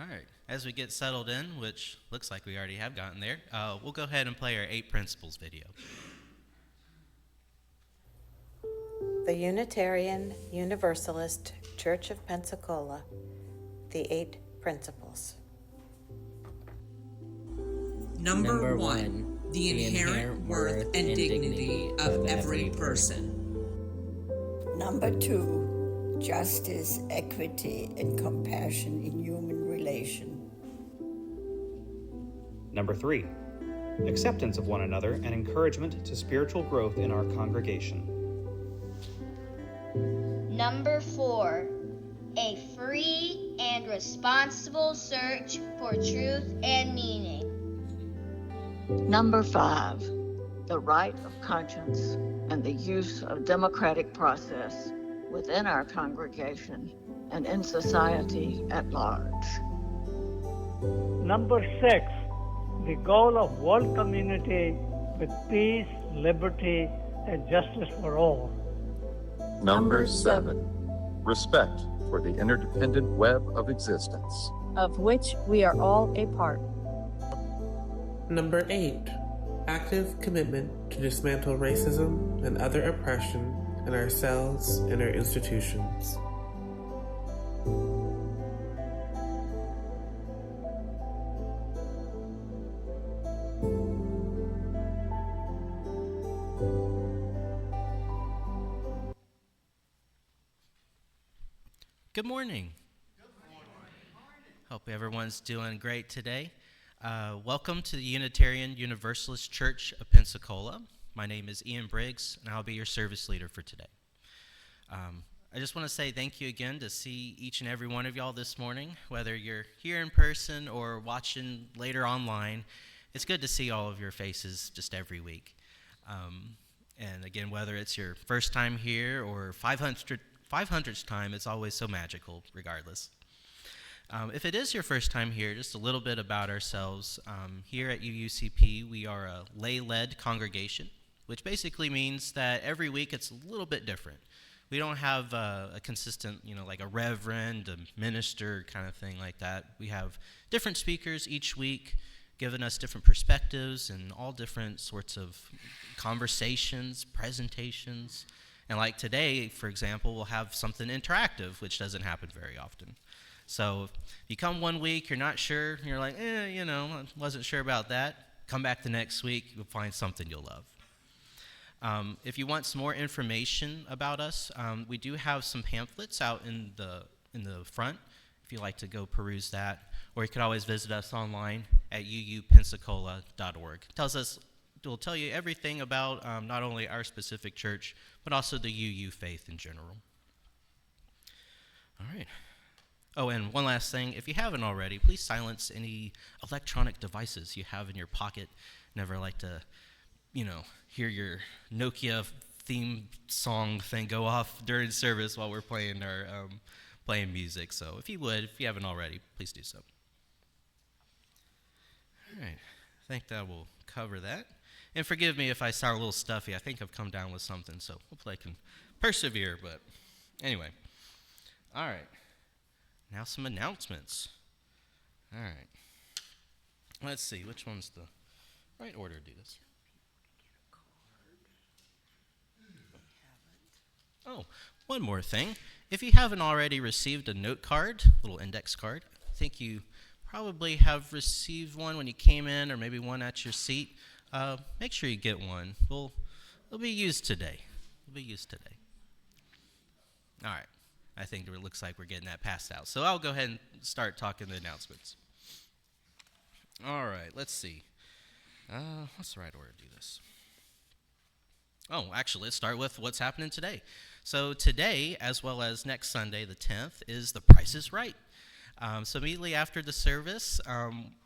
All right. As we get settled in, which looks like we already have gotten there, we'll go ahead and play our 8 principles video. The Unitarian Universalist Church of Pensacola, the 8 Principles. Number one, the inherent worth and dignity of every person. Number 2, justice, equity, and compassion in human relation. Number 3, acceptance of one another and encouragement to spiritual growth in our congregation. Number 4, a free and responsible search for truth and meaning. Number 5, the right of conscience and the use of democratic process within our congregation and in society at large. Number 6, the goal of world community with peace, liberty, and justice for all. Number 7, respect for the interdependent web of existence, of which we are all a part. Number 8, active commitment to dismantle racism and other oppression in ourselves and our institutions. Good morning. Hope everyone's doing great today. Welcome to the Unitarian Universalist Church of Pensacola. My name is Ian Briggs, and I'll be your service leader for today. I just want to say thank you again to see each and every one of y'all this morning, whether you're here in person or watching later online. It's good to see all of your faces just every week. And again, whether it's your first time here or 500th time, it's always so magical, regardless. If it is your first time here, just a little bit about ourselves. Here at UUCP, we are a lay-led congregation, which basically means that every week it's a little bit different. We don't have a consistent, like a reverend, a minister kind of thing like that. We have different speakers each week, giving us different perspectives and all different sorts of conversations, presentations. And like today, for example, we'll have something interactive, which doesn't happen very often. So if you come one week, you're not sure, you're like, I wasn't sure about that. Come back the next week, you'll find something you'll love. If you want some more information about us, we do have some pamphlets out in the front, if you'd like to go peruse that. Or you could always visit us online at uupensacola.org. It will tell you everything about not only our specific church, but also the UU faith in general. All right. Oh, and one last thing, if you haven't already, please silence any electronic devices you have in your pocket. Never like to, hear your Nokia theme song thing go off during service while we're playing playing music. So if you haven't already, please do so. All right, I think that will cover that. And forgive me if I sound a little stuffy. I think I've come down with something, so hopefully I can persevere. But anyway, all right. Now some announcements. All right. Let's see, which one's the right order to do this? Oh, one more thing. If you haven't already received a note card, little index card, I think you probably have received one when you came in or maybe one at your seat. Make sure you get one. It'll be used today. All right. I think it looks like we're getting that passed out. So I'll go ahead and start talking the announcements. All right, let's see. What's the right order to do this? Oh, actually, let's start with what's happening today. So today, as well as next Sunday, the 10th, is The Price is Right. So immediately after the service,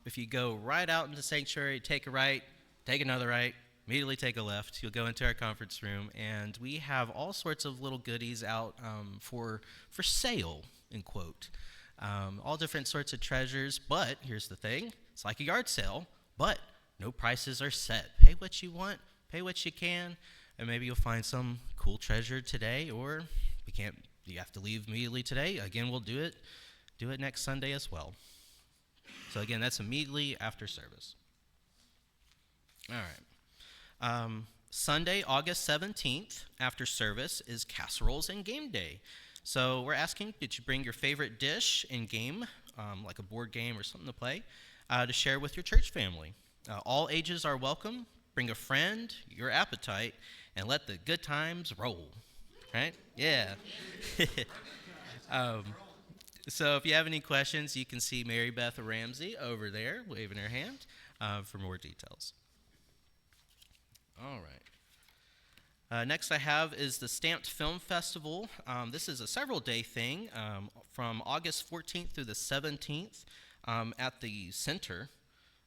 if you go right out into the sanctuary, take a right, take another right, immediately take a left. You'll go into our conference room, and we have all sorts of little goodies out for sale, in quote. All different sorts of treasures, but here's the thing. It's like a yard sale, but no prices are set. Pay what you want, pay what you can, and maybe you'll find some cool treasure today, or you have to leave immediately today. Again, we'll do it next Sunday as well. So again, that's immediately after service. All right. Sunday, August 17th, after service, is Casseroles and Game Day. So we're asking, did you bring your favorite dish and game, like a board game or something to play, to share with your church family? All ages are welcome. Bring a friend, your appetite, and let the good times roll. Right? Yeah. So if you have any questions, you can see Mary Beth Ramsey over there waving her hand for more details. All right. Next I have is the Stamped Film Festival. This is a several-day thing from August 14th through the 17th at the center.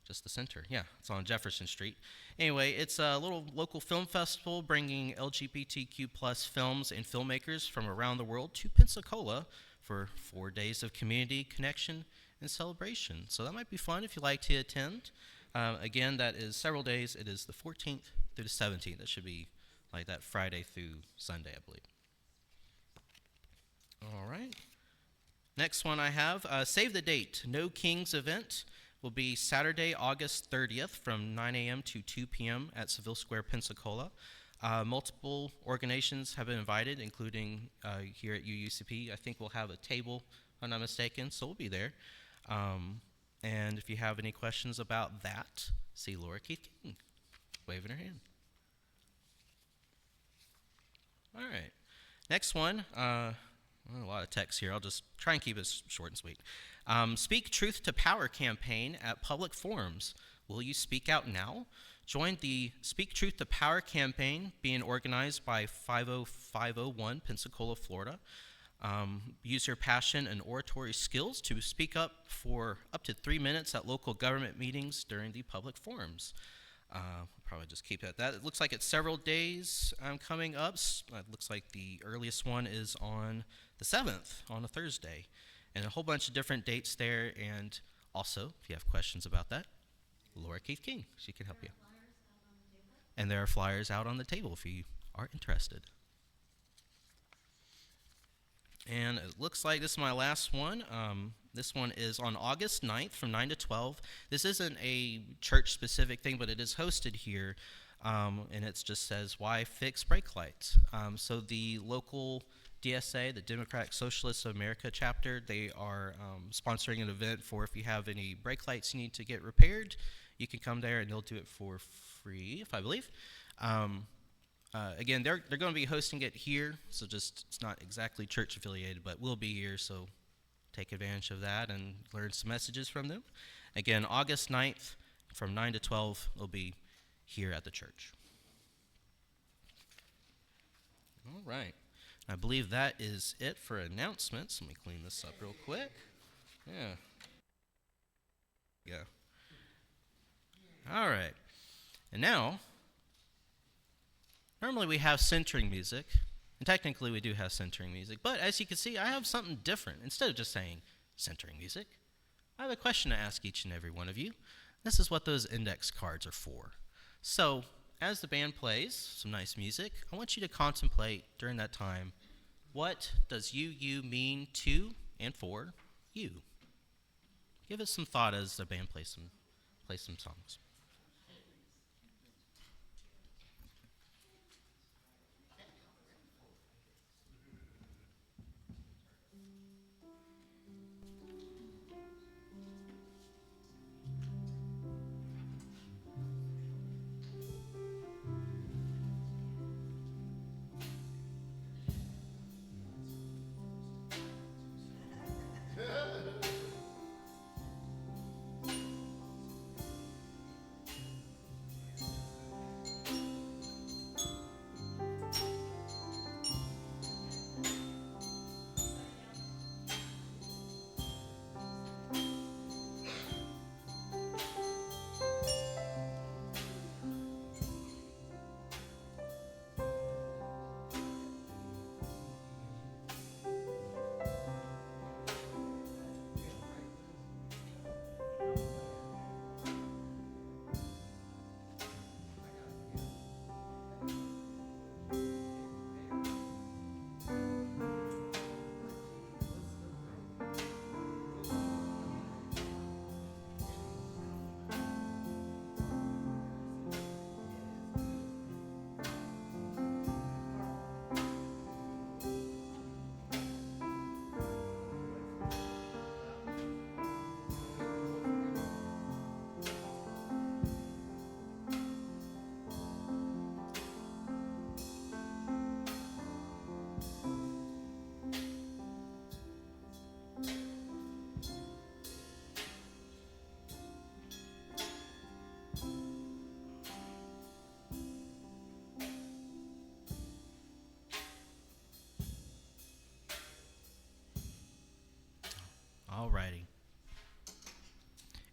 Just the center, yeah, it's on Jefferson Street. Anyway, it's a little local film festival bringing LGBTQ plus films and filmmakers from around the world to Pensacola for 4 days of community connection and celebration. So that might be fun if you like to attend. Again, that is several days. It is the 14th through the 17th. That should be like that Friday through Sunday, I believe. All right. Next one I have, save the date. No Kings event will be Saturday, August 30th from 9 a.m. to 2 p.m. at Seville Square, Pensacola. Multiple organizations have been invited, including here at UUCP. I think we'll have a table, if I'm not mistaken, so we'll be there. And if you have any questions about that, see Laura Keith King waving her hand. All right. Next one, a lot of text here. I'll just try and keep it short and sweet. Speak Truth to Power campaign at public forums. Will you speak out now? Join the Speak Truth to Power campaign being organized by 50501 Pensacola, Florida. Use your passion and oratory skills to speak up for up to 3 minutes at local government meetings during the public forums. Probably just keep it at that. It looks like it's several days coming up. It looks like the earliest one is on the 7th, on a Thursday. And a whole bunch of different dates there. And also, if you have questions about that, Laura Keith King, she can help you. And there are flyers out on the table if you are interested. And it looks like this is my last one. This one is on August 9th from 9 to 12. This isn't a church-specific thing, but it is hosted here. And it just says, why fix brake lights? So the local DSA, the Democratic Socialists of America chapter, they are sponsoring an event for if you have any brake lights you need to get repaired, you can come there and they'll do it for free, if I believe. Again, they're going to be hosting it here, so just it's not exactly church affiliated, but we'll be here, so take advantage of that and learn some messages from them. Again, August 9th from 9 to 12, we'll be here at the church. All right. I believe that is it for announcements. Let me clean this up real quick. Yeah. All right. And now, normally we have centering music, and technically we do have centering music, but as you can see, I have something different. Instead of just saying centering music, I have a question to ask each and every one of you. This is what those index cards are for. So, as the band plays some nice music, I want you to contemplate during that time, what does you mean to and for you? Give it some thought as the band plays some songs.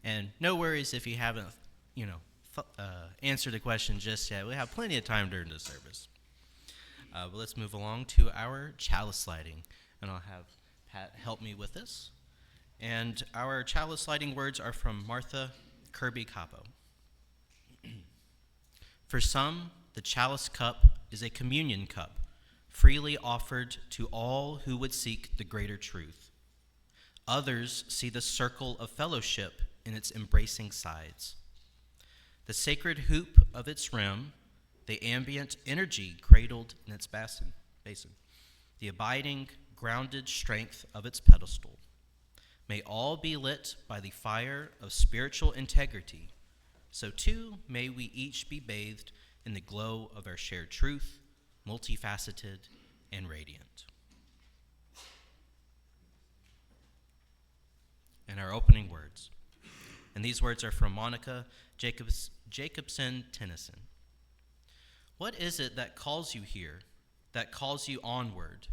And no worries if you haven't, answered the question just yet. We have plenty of time during the service. But let's move along to our chalice lighting, and I'll have Pat help me with this. And our chalice lighting words are from Martha Kirby Capo. For some, the chalice cup is a communion cup, freely offered to all who would seek the greater truth. Others see the circle of fellowship in its embracing sides. The sacred hoop of its rim, the ambient energy cradled in its basin, the abiding, grounded strength of its pedestal. May all be lit by the fire of spiritual integrity, so too may we each be bathed in the glow of our shared truth, multifaceted and radiant. And our opening words. And these words are from Monica Jacobson Tennyson. What is it that calls you here, that calls you onward,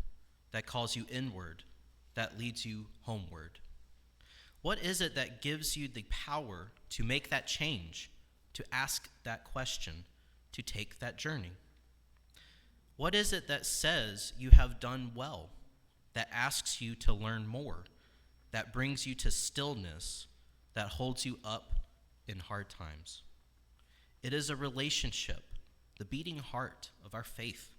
that calls you inward, that leads you homeward? What is it that gives you the power to make that change, to ask that question, to take that journey? What is it that says you have done well, that asks you to learn more, that brings you to stillness, that holds you up in hard times? It is a relationship, the beating heart of our faith.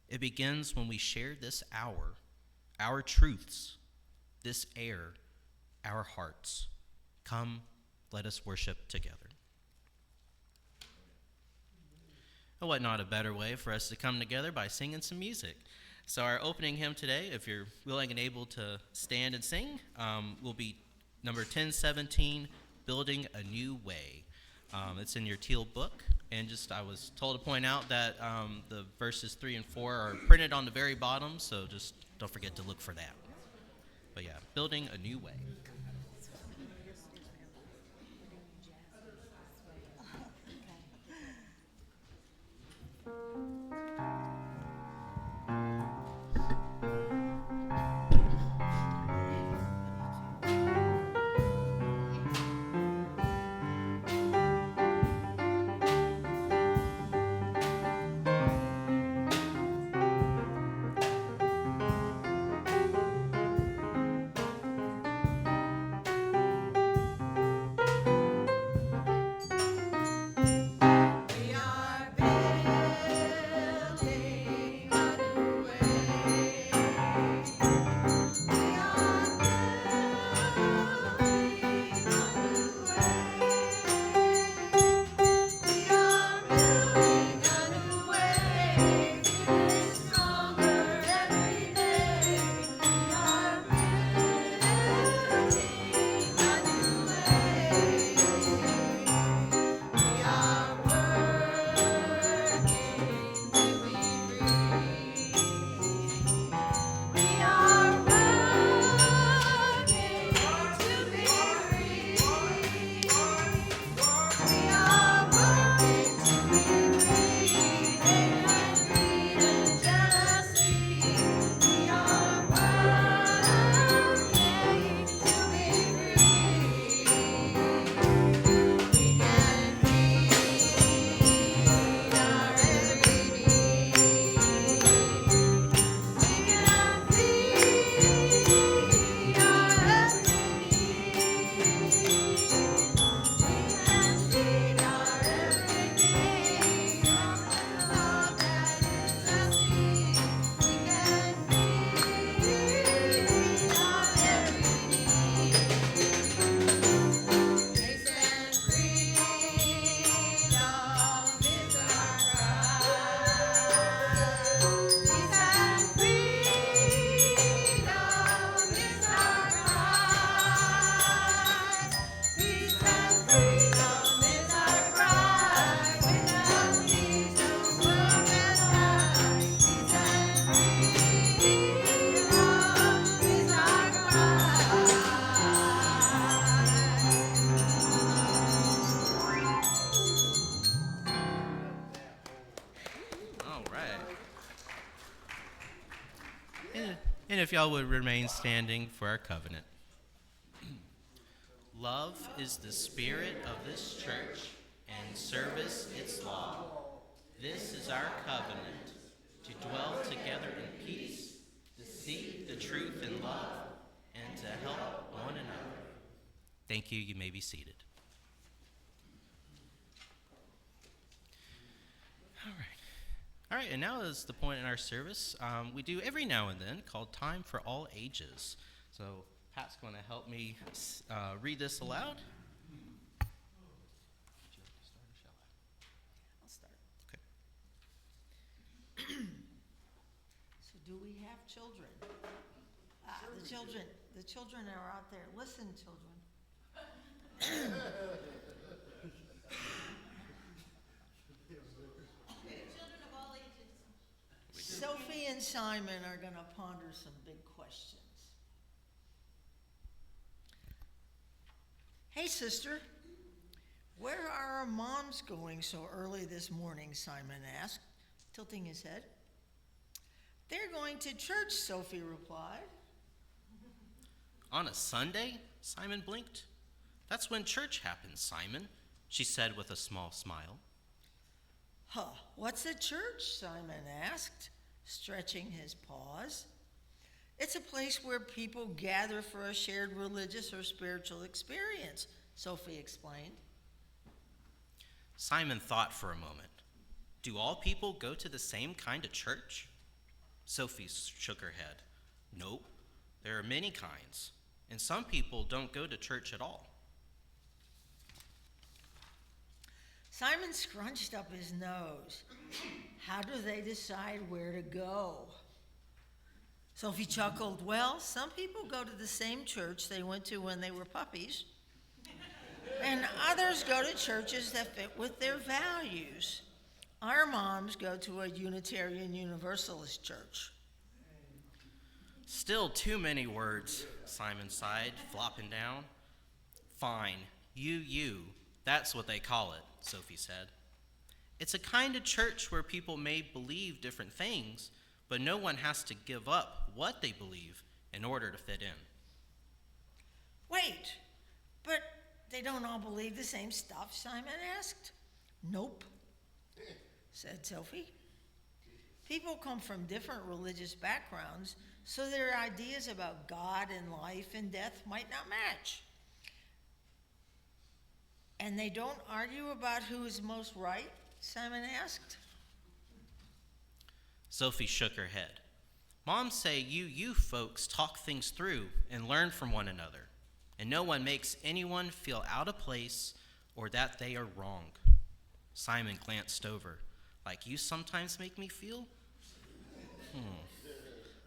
It begins when we share this hour, our truths, this air, our hearts. Come, let us worship together. And what not a better way for us to come together by singing some music. So our opening hymn today, if you're willing and able to stand and sing, will be number 1017, Building a New Way. It's in your teal book, and I was told to point out that the verses 3 and 4 are printed on the very bottom, so just don't forget to look for that. But yeah, Building a New Way. And if y'all would remain standing for our covenant. Love is the spirit of this church, and service its law. This is our covenant, to dwell together in peace, to seek the truth in love, and to help one another. Thank you. You may be seated. All right, and now is the point in our service we do every now and then called Time for All Ages. So Pat's going to help me read this aloud. Would you like to start or shall I? I'll start. Okay. So do we have children? The children are out there. Listen, children. Sophie and Simon are going to ponder some big questions. Hey, sister, where are our moms going so early this morning? Simon asked, tilting his head. They're going to church, Sophie replied. On a Sunday? Simon blinked. That's when church happens, Simon, she said with a small smile. Huh, what's a church? Simon asked, stretching his paws. It's a place where people gather for a shared religious or spiritual experience, Sophie explained. Simon thought for a moment. Do all people go to the same kind of church? Sophie shook her head. Nope, there are many kinds, and some people don't go to church at all. Simon scrunched up his nose. How do they decide where to go? Sophie chuckled. Well, some people go to the same church they went to when they were puppies, and others go to churches that fit with their values. Our moms go to a Unitarian Universalist church. Still too many words, Simon sighed, flopping down. Fine, you, that's what they call it, Sophie said. It's a kind of church where people may believe different things, but no one has to give up what they believe in order to fit in. Wait, but they don't all believe the same stuff, Simon asked. Nope, said Sophie. People come from different religious backgrounds, so their ideas about God and life and death might not match. And they don't argue about who is most right? Simon asked. Sophie shook her head. Moms say you folks talk things through and learn from one another, and no one makes anyone feel out of place or that they are wrong. Simon glanced over. Like you sometimes make me feel?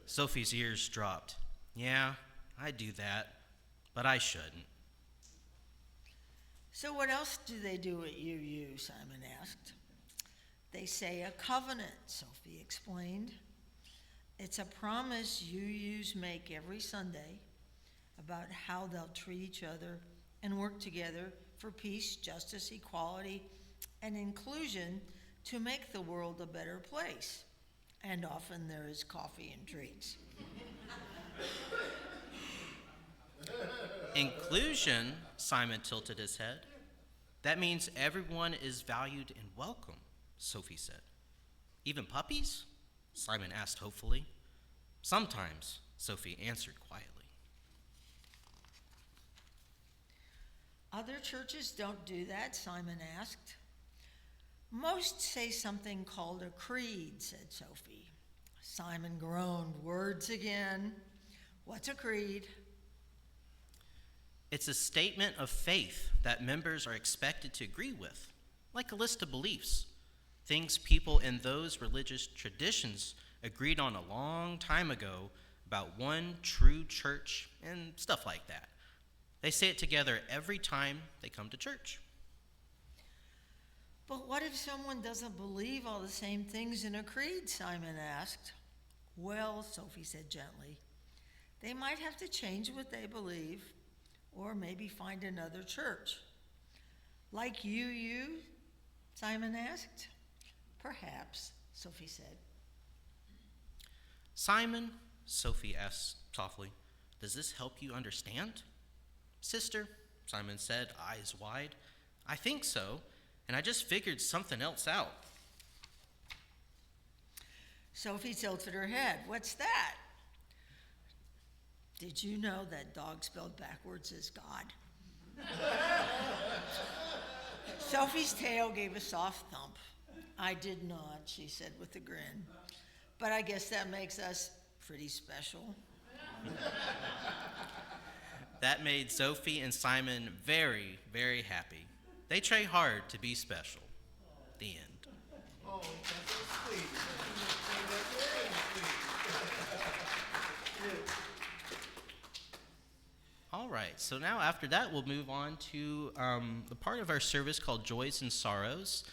Sophie's ears dropped. Yeah, I do that, but I shouldn't. So what else do they do at UU? Simon asked. They say a covenant, Sophie explained. It's a promise UUs make every Sunday about how they'll treat each other and work together for peace, justice, equality, and inclusion to make the world a better place. And often there is coffee and treats. Inclusion, Simon tilted his head. That means everyone is valued and welcome, Sophie said. Even puppies? Simon asked hopefully. Sometimes, Sophie answered quietly. Other churches don't do that, Simon asked. Most say something called a creed, said Sophie. Simon groaned. Words again. What's a creed? It's a statement of faith that members are expected to agree with, like a list of beliefs, things people in those religious traditions agreed on a long time ago about one true church and stuff like that. They say it together every time they come to church. But what if someone doesn't believe all the same things in a creed? Simon asked. Well, Sophie said gently, they might have to change what they believe, or maybe find another church. Like UU? Simon asked. Perhaps, Sophie said. Simon, Sophie asked softly, does this help you understand? Sister, Simon said, eyes wide. I think so, and I just figured something else out. Sophie tilted her head. What's that? Did you know that dog spelled backwards is God? Sophie's tail gave a soft thump. I did not, she said with a grin. But I guess that makes us pretty special. That made Sophie and Simon very, very happy. They try hard to be special. The end. Oh, that's so sweet. All right, so now after that, we'll move on to the part of our service called Joys and Sorrows.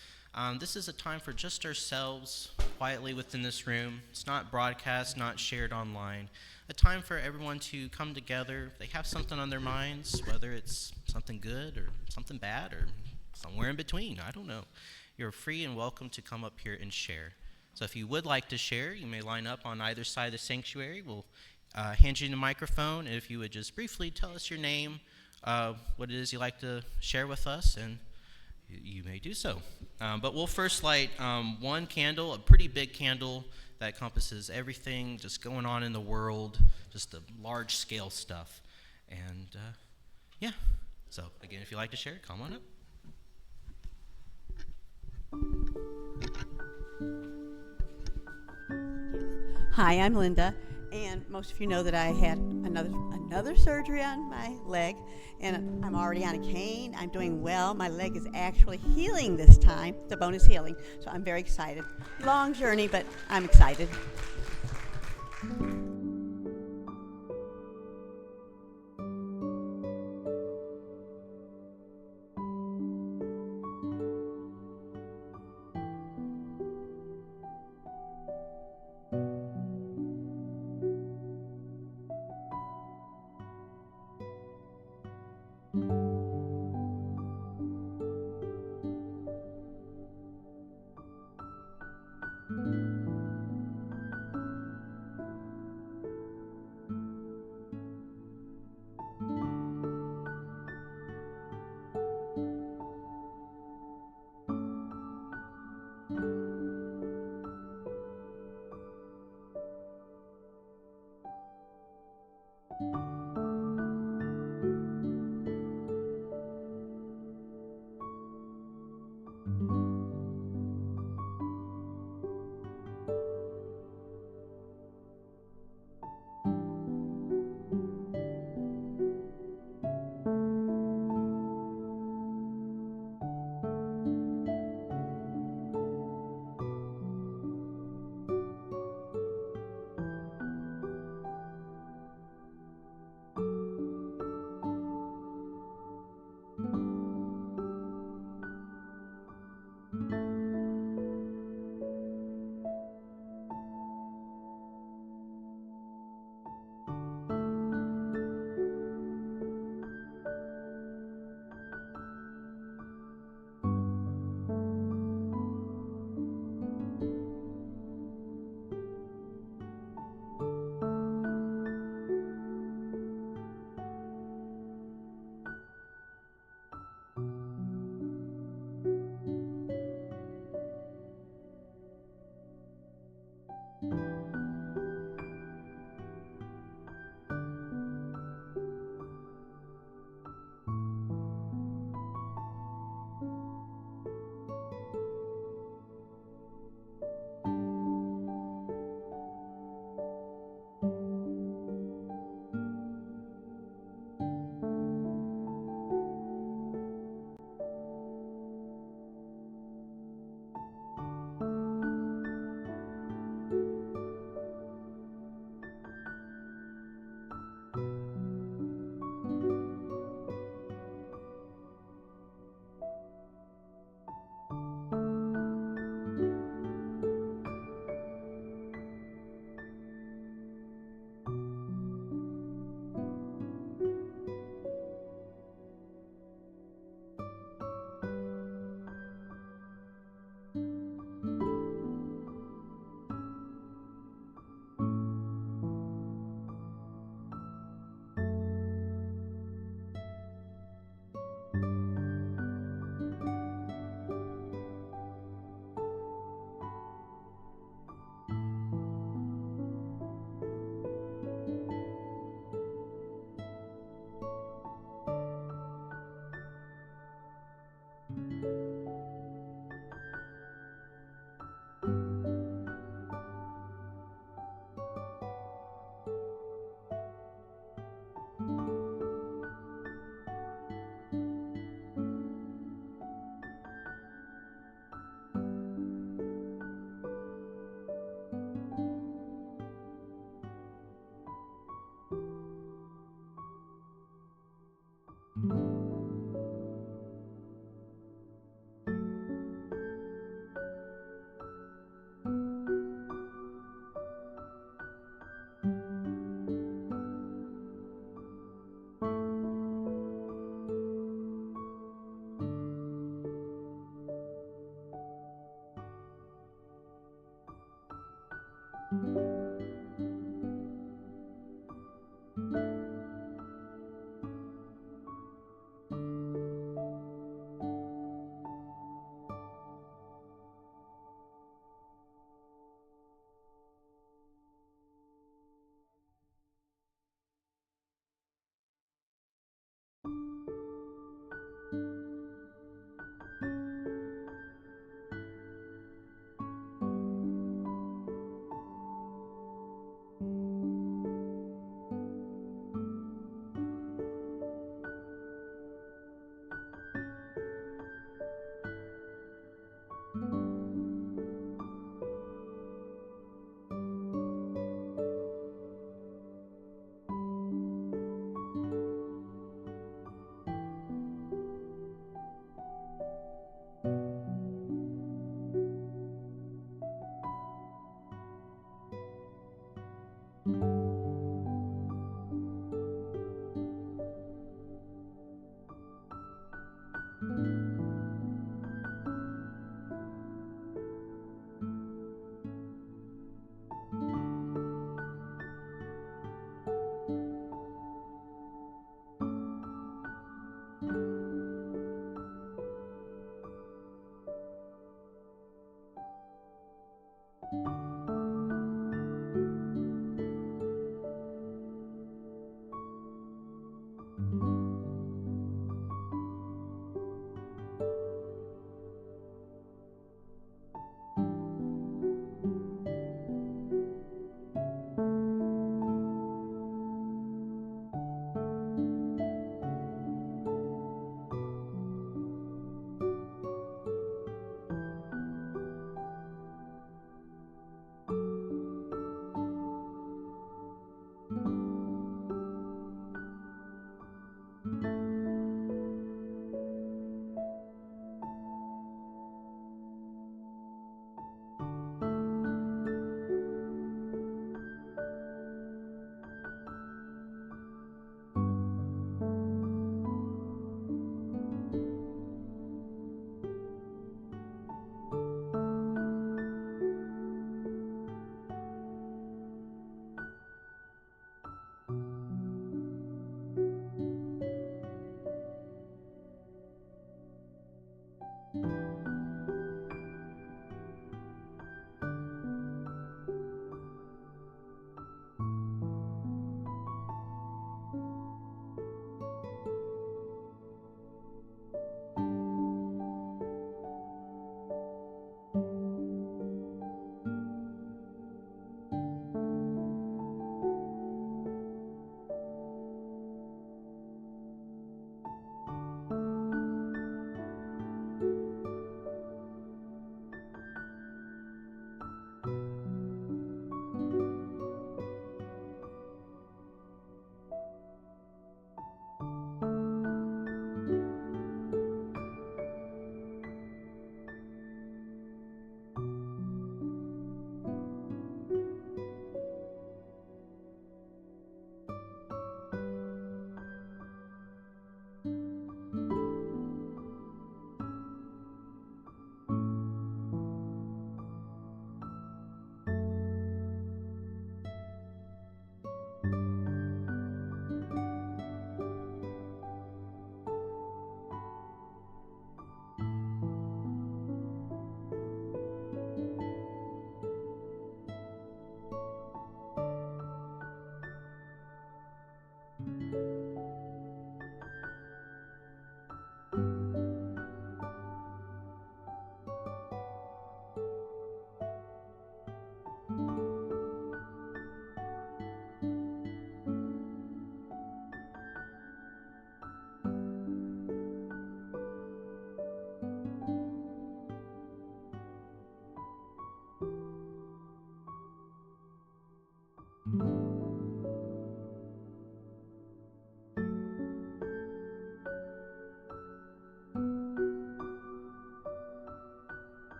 This is a time for just ourselves, quietly within this room. It's not broadcast, not shared online. A time for everyone to come together. If they have something on their minds, whether it's something good or something bad or somewhere in between, I don't know. You're free and welcome to come up here and share. So if you would like to share, you may line up on either side of the sanctuary. We'll hand you the microphone, and if you would just briefly tell us your name, what it is you'd like to share with us, and you may do so. But we'll first light one candle, a pretty big candle that encompasses everything just going on in the world, just the large scale stuff. And yeah, so again, if you'd like to share, come on up. Hi, I'm Linda, and most of you know that I had another surgery on my leg, and I'm already on a cane. I'm doing well. My leg is actually healing this time. The bone is healing, so I'm very excited. Long journey, but I'm excited.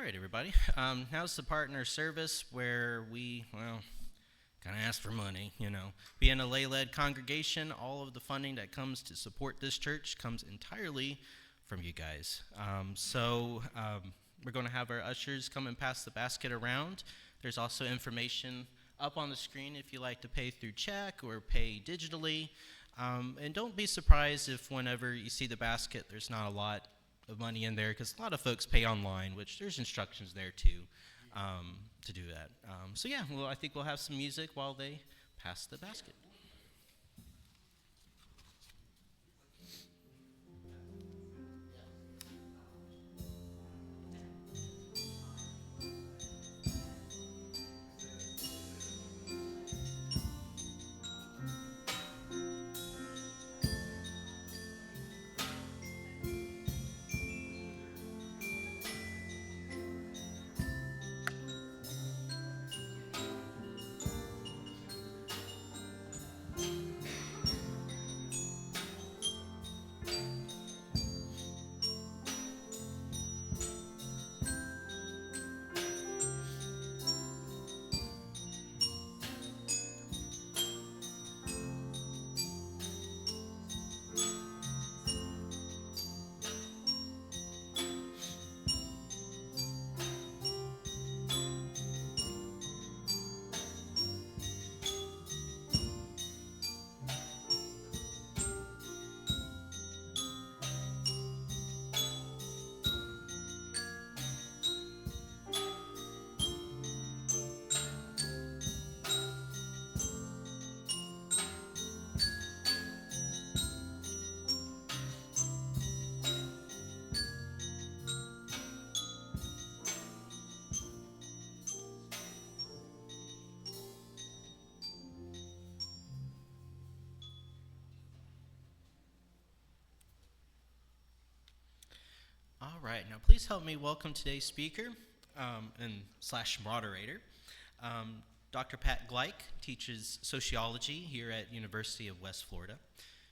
right, everybody. Now's the partner service where we, well, kind of ask for money, you know. Being a lay-led congregation, all of the funding that comes to support this church comes entirely from you guys. We're going to have our ushers come and pass the basket around. There's also information up on the screen if you like to pay through check or pay digitally. And don't be surprised if whenever you see the basket, there's not a lot of money in there, because a lot of folks pay online, which there's instructions there too to do that. I think we'll have some music while they pass the basket. All right, now please help me welcome today's speaker and slash moderator. Dr. Pat Gleich teaches sociology here at University of West Florida.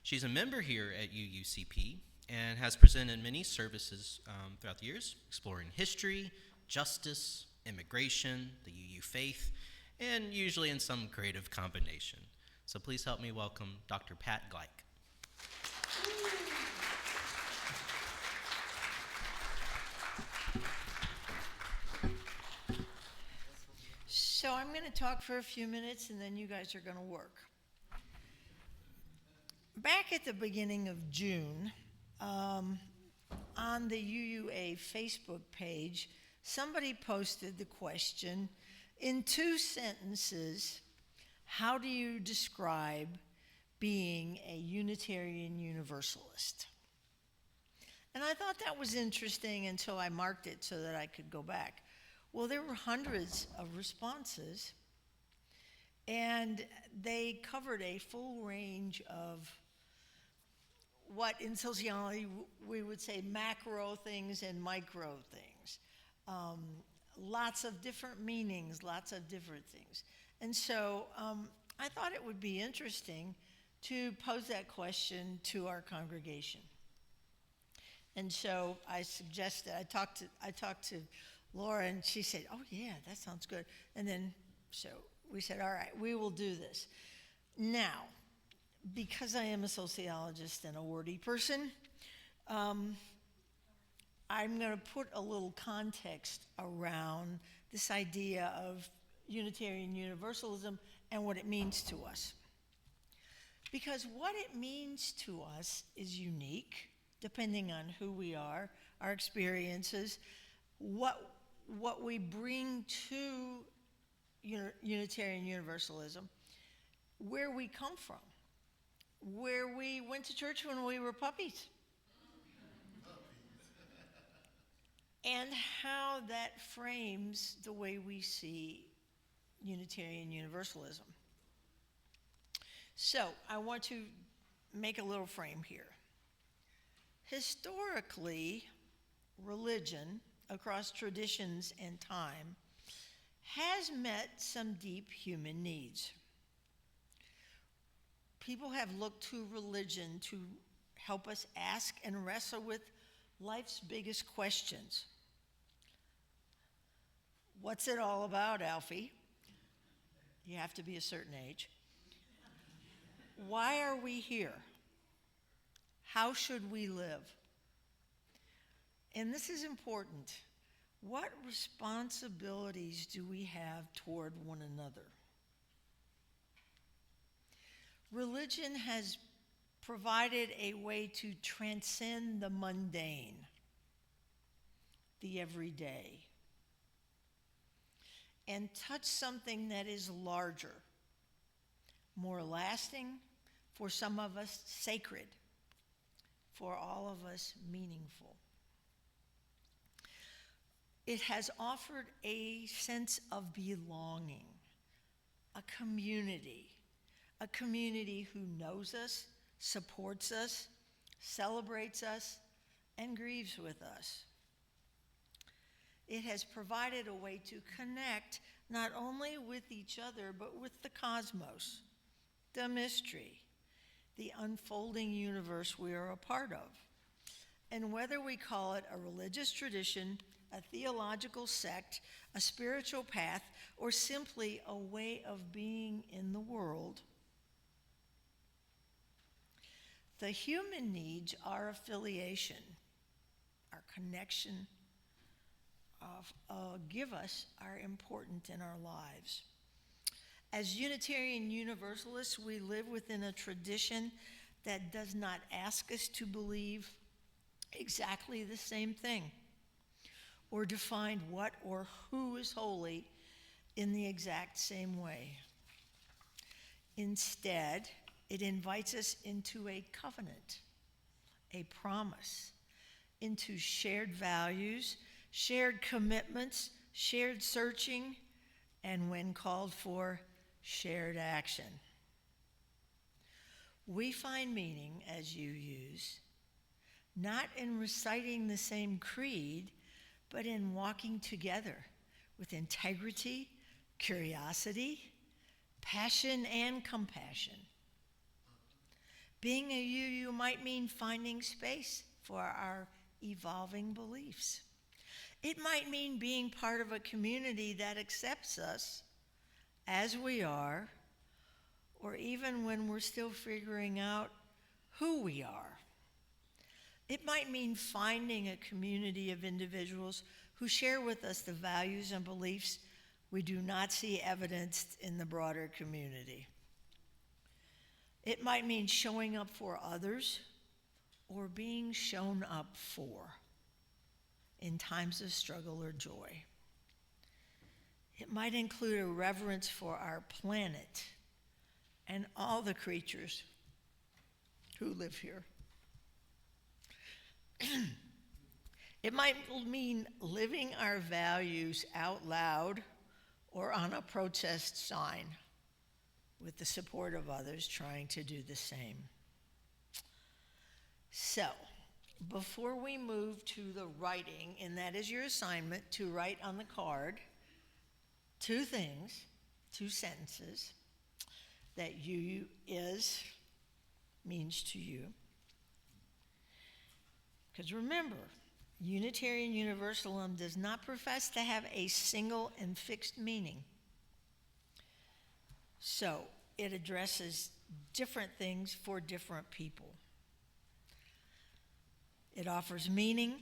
She's a member here at UUCP and has presented many services throughout the years, exploring history, justice, immigration, the UU faith, and usually in some creative combination. So please help me welcome Dr. Pat Gleich. So I'm going to talk for a few minutes and then you guys are going to work. Back at the beginning of June, on the UUA Facebook page, somebody posted the question, in 2 sentences, how do you describe being a Unitarian Universalist? And I thought that was interesting until I marked it so that I could go back. Well, there were hundreds of responses, and they covered a full range of what in sociology we would say macro things and micro things. Lots of different meanings, lots of different things. And so I thought it would be interesting to pose that question to our congregation. And so I suggested, I talked to Laura, and she said, oh yeah, that sounds good. And then, so we said, all right, we will do this. Now, because I am a sociologist and a wordy person, I'm going to put a little context around this idea of Unitarian Universalism and what it means to us. Because what it means to us is unique, depending on who we are, our experiences, what we bring to Unitarian Universalism, where we come from, where we went to church when we were puppies, and how that frames the way we see Unitarian Universalism. So I want to make a little frame here. Historically, religion, across traditions and time, has met some deep human needs. People have looked to religion to help us ask and wrestle with life's biggest questions. What's it all about, Alfie? You have to be a certain age. Why are we here? How should we live? And this is important. What responsibilities do we have toward one another? Religion has provided a way to transcend the mundane, the everyday, and touch something that is larger, more lasting, for some of us sacred, for all of us meaningful. It has offered a sense of belonging, a community who knows us, supports us, celebrates us, and grieves with us. It has provided a way to connect not only with each other, but with the cosmos, the mystery, the unfolding universe we are a part of. And whether we call it a religious tradition, a theological sect, a spiritual path, or simply a way of being in the world, the human needs, our affiliation, our connection, give us are important in our lives. As Unitarian Universalists, we live within a tradition that does not ask us to believe exactly the same thing or define what or who is holy in the exact same way. Instead, it invites us into a covenant, a promise, into shared values, shared commitments, shared searching, and when called for, shared action. We find meaning, as you use, not in reciting the same creed, but in walking together with integrity, curiosity, passion, and compassion. Being a UU might mean finding space for our evolving beliefs. It might mean being part of a community that accepts us as we are, or even when we're still figuring out who we are. It might mean finding a community of individuals who share with us the values and beliefs we do not see evidenced in the broader community. It might mean showing up for others or being shown up for in times of struggle or joy. It might include a reverence for our planet and all the creatures who live here. It might mean living our values out loud or on a protest sign with the support of others trying to do the same. So, before we move to the writing, and that is your assignment, to write on the card two things, two sentences that you is means to you. Because remember, Unitarian Universalism does not profess to have a single and fixed meaning. So it addresses different things for different people. It offers meaning,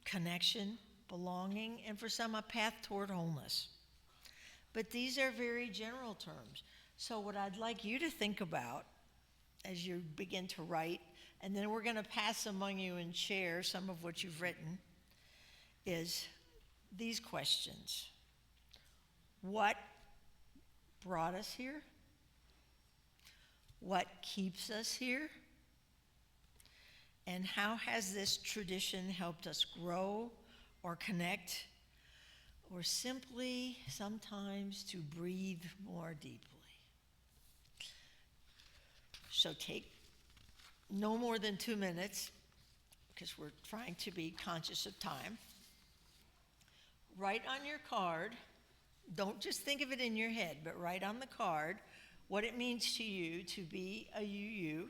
connection, belonging, and for some, a path toward wholeness. But these are very general terms. So what I'd like you to think about as you begin to write, and then we're going to pass among you and share some of what you've written, is these questions. What brought us here? What keeps us here? And how has this tradition helped us grow or connect, or simply sometimes to breathe more deeply? So take no more than 2 minutes, because we're trying to be conscious of time. Write on your card, don't just think of it in your head, but write on the card what it means to you to be a UU.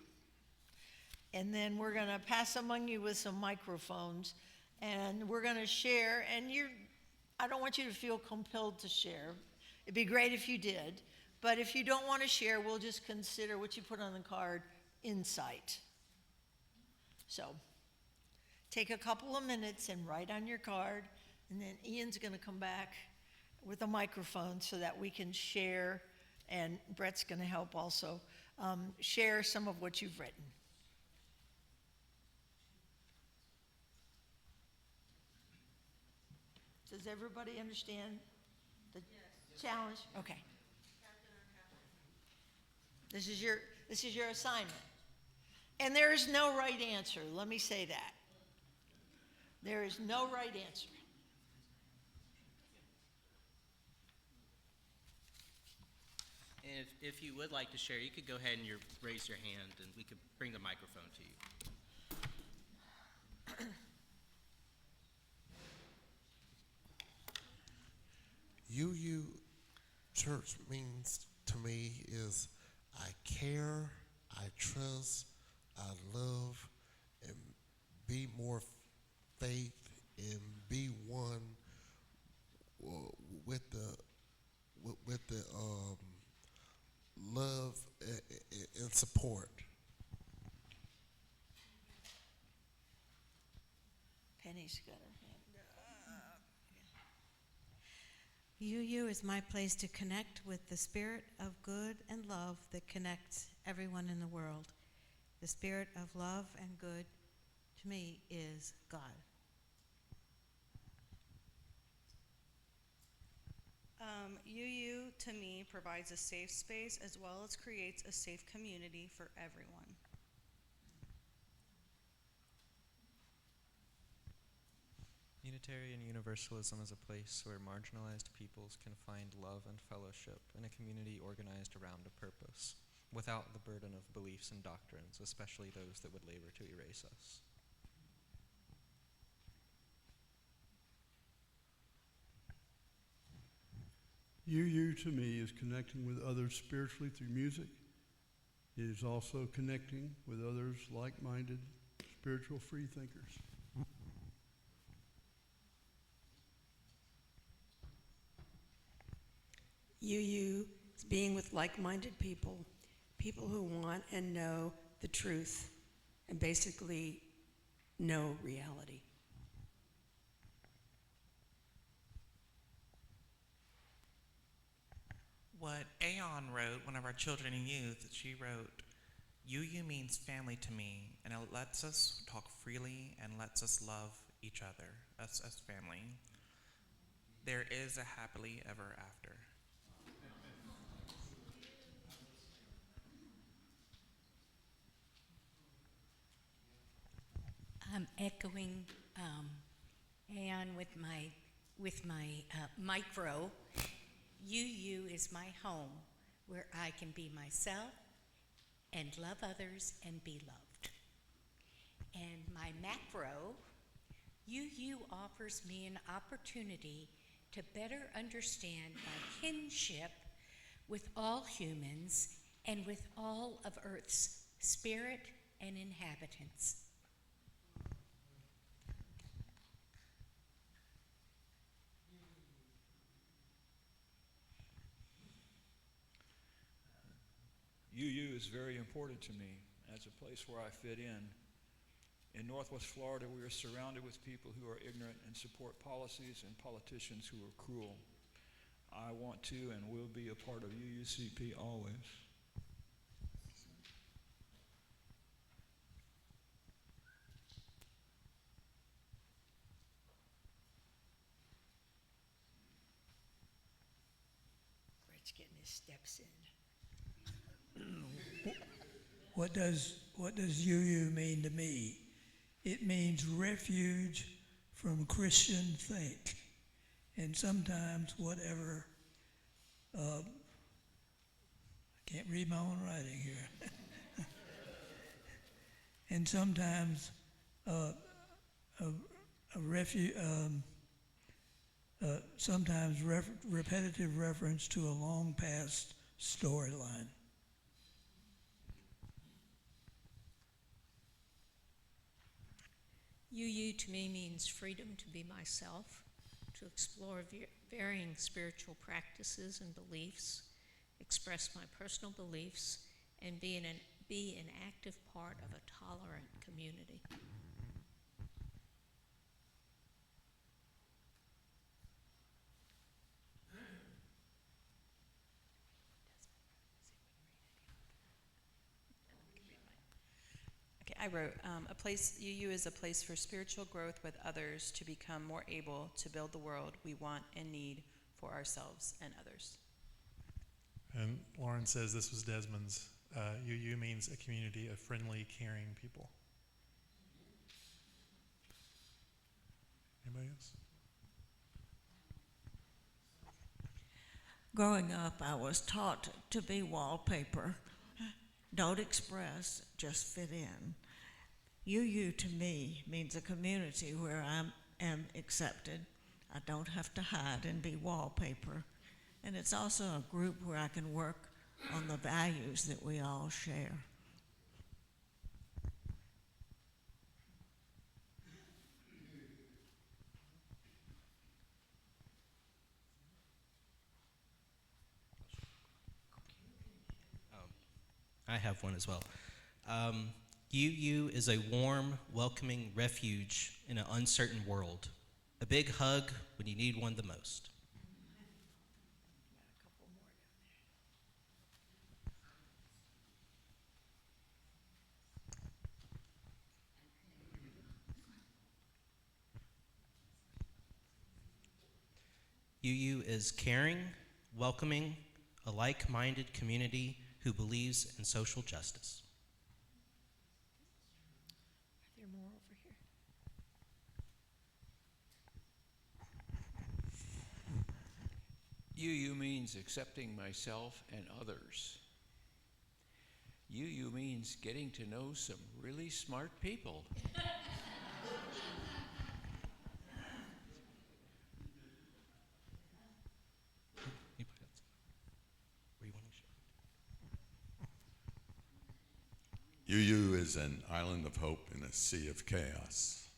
And then we're going to pass among you with some microphones, and we're going to share, and I don't want you to feel compelled to share. It'd be great if you did, but if you don't want to share, we'll just consider what you put on the card insight. So take a couple of minutes and write on your card, and then Ian's going to come back with a microphone so that we can share, and Brett's going to help also share some of what you've written. Does everybody understand the challenge? Okay. This is your assignment. And there is no right answer. Let me say that. There is no right answer. And if you would like to share, you could go ahead and raise your hand, and we could bring the microphone to you. UU Church means to me is I care, I trust, I love, and be more faith, and be one with the love and support. Penny's got her hand up. UU is my place to connect with the spirit of good and love that connects everyone in the world. The spirit of love and good, to me, is God. UU, to me, provides a safe space as well as creates a safe community for everyone. Unitarian Universalism is a place where marginalized peoples can find love and fellowship in a community organized around a purpose, without the burden of beliefs and doctrines, especially those that would labor to erase us. UU to me is connecting with others spiritually through music. It is also connecting with others like-minded, spiritual free thinkers. UU is being with like-minded people, people who want and know the truth and basically know reality. What Aeon wrote, one of our children and youth, she wrote, UU means family to me, and it lets us talk freely and lets us love each other, us as family. There is a happily ever after. I'm echoing Anne with my micro. UU is my home where I can be myself and love others and be loved. And my macro, UU offers me an opportunity to better understand my kinship with all humans and with all of Earth's spirit and inhabitants. UU is very important to me as a place where I fit in. In Northwest Florida, we are surrounded with people who are ignorant and support policies and politicians who are cruel. I want to and will be a part of UUCP always. Brett's getting his steps in. What does UU mean to me? It means refuge from Christian think. And sometimes whatever, I can't read my own writing here. And sometimes sometimes repetitive reference to a long past storyline. UU to me means freedom to be myself, to explore varying spiritual practices and beliefs, express my personal beliefs, and be an active part of a tolerant community. Okay, I wrote, UU is a place for spiritual growth with others to become more able to build the world we want and need for ourselves and others. And Lauren says this was Desmond's. UU means a community of friendly, caring people. Anybody else? Growing up, I was taught to be wallpaper. Don't express, just fit in. UU to me means a community where I am accepted. I don't have to hide and be wallpaper. And it's also a group where I can work on the values that we all share. I have one as well. UU is a warm, welcoming refuge in an uncertain world. A big hug when you need one the most. UU is caring, welcoming, a like-minded community who believes in social justice. Are there more over here? UU means accepting myself and others. UU means getting to know some really smart people. UU is an island of hope in a sea of chaos.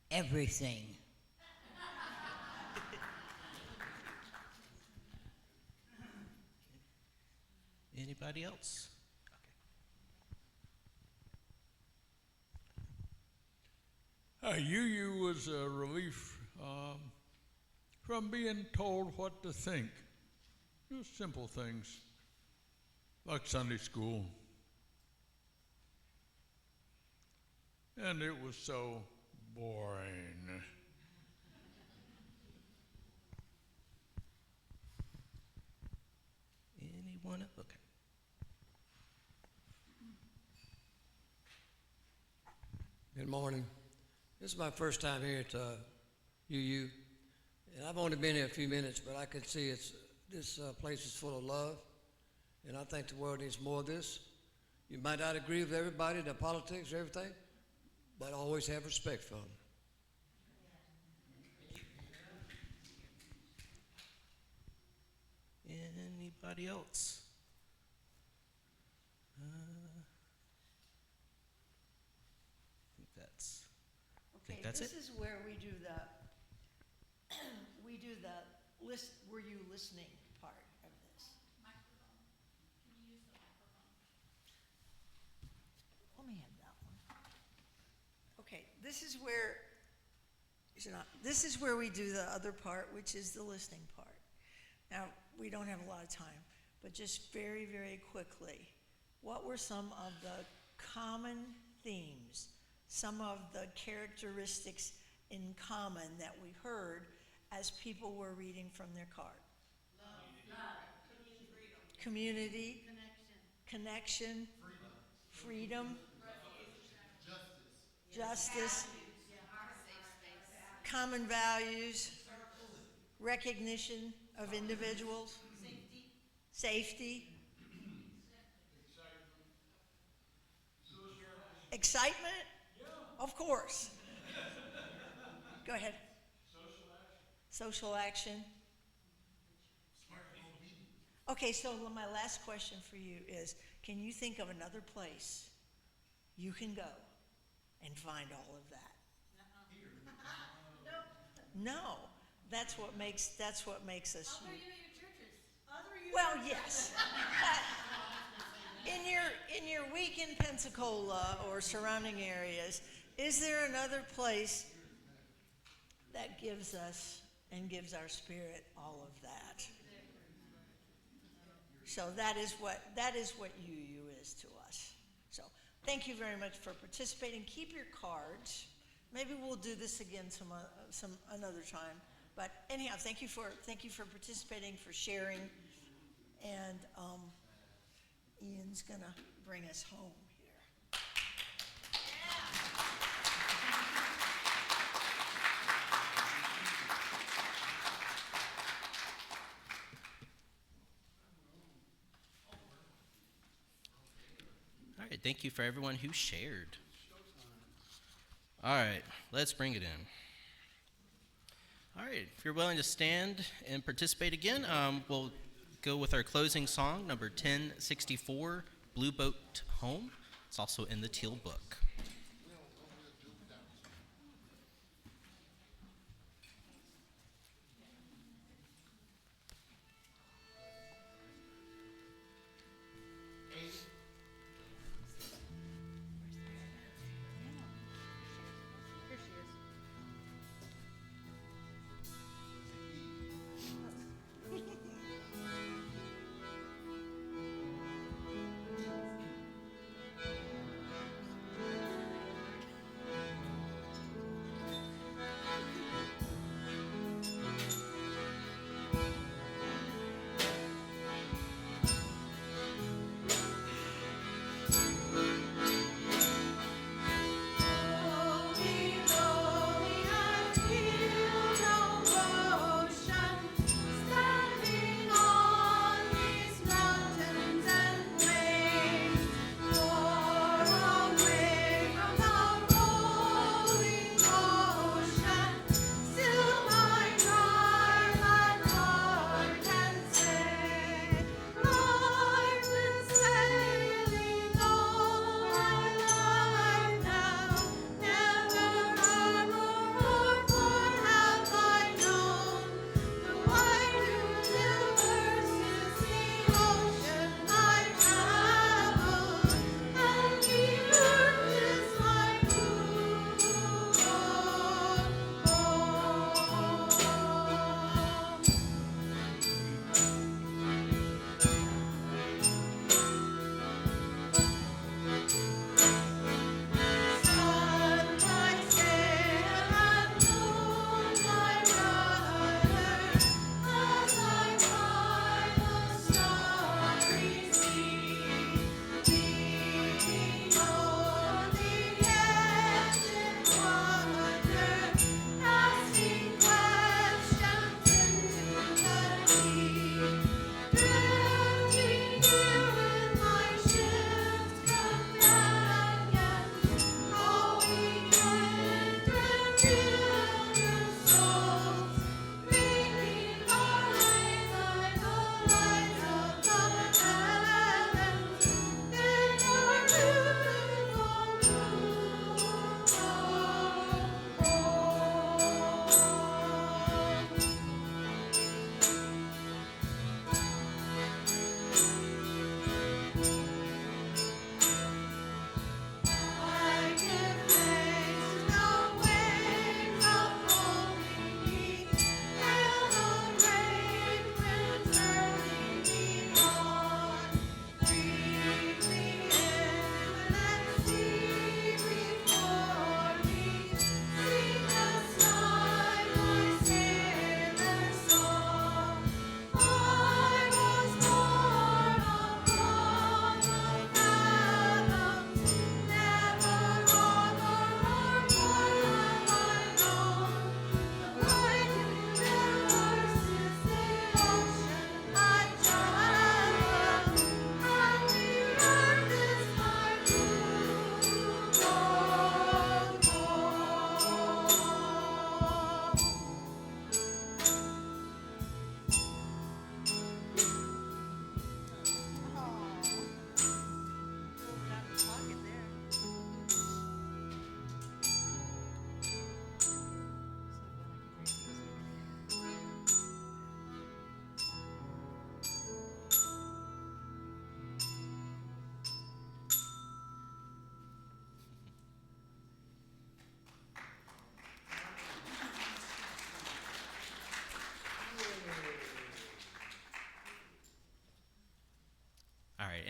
Everything. Anybody else? UU was a relief from being told what to think. Just simple things like Sunday school. And it was so boring. Anyone? Okay. Good morning. This is my first time here at UU, and I've only been here a few minutes, but I can see this place is full of love, and I think the world needs more of this. You might not agree with everybody, the politics, everything, but always have respect for them. Anybody else? I think that's This it. is where we do the list. Were you listening part of this? Microphone. Can you use the microphone? Let me have that one. Okay, this is where. This is where we do the other part, which is the listening part. Now we don't have a lot of time, but just very, very quickly, what were some of the common themes? Some of the characteristics in common that we heard as people were reading from their card. Love. Community. Connection. Freedom. Justice. Common values. Recognition of individuals. Safety. Excitement? Of course. Go ahead. Social action. Okay, so my last question for you is, can you think of another place you can go and find all of that? No, that's what makes us. Well, yes. In your week in Pensacola or surrounding areas, is there another place that gives us and gives our spirit all of that? So that is what UU is to us. So thank you very much for participating. Keep your cards. Maybe we'll do this again some another time. But anyhow, thank you for participating, for sharing, and Ian's gonna bring us home here. All right, thank you for everyone who shared. All right, let's bring it in. All right, if you're willing to stand and participate again, we'll go with our closing song, number 1064, Blue Boat Home. It's also in the Teal Book.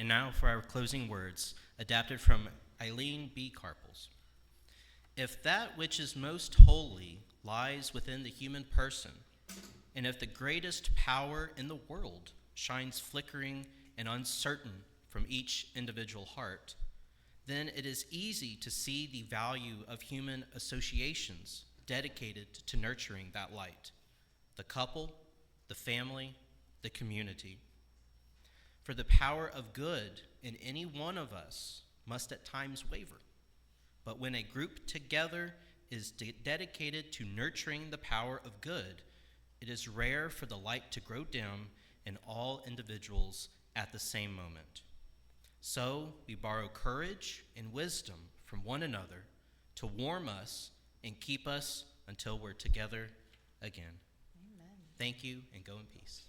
And now for our closing words, adapted from Eileen B. Carpels. If that which is most holy lies within the human person, and if the greatest power in the world shines flickering and uncertain from each individual heart, then it is easy to see the value of human associations dedicated to nurturing that light: the couple, the family, the community. For the power of good in any one of us must at times waver. But when a group together is dedicated to nurturing the power of good, it is rare for the light to grow dim in all individuals at the same moment. So we borrow courage and wisdom from one another to warm us and keep us until we're together again. Amen. Thank you, and go in peace.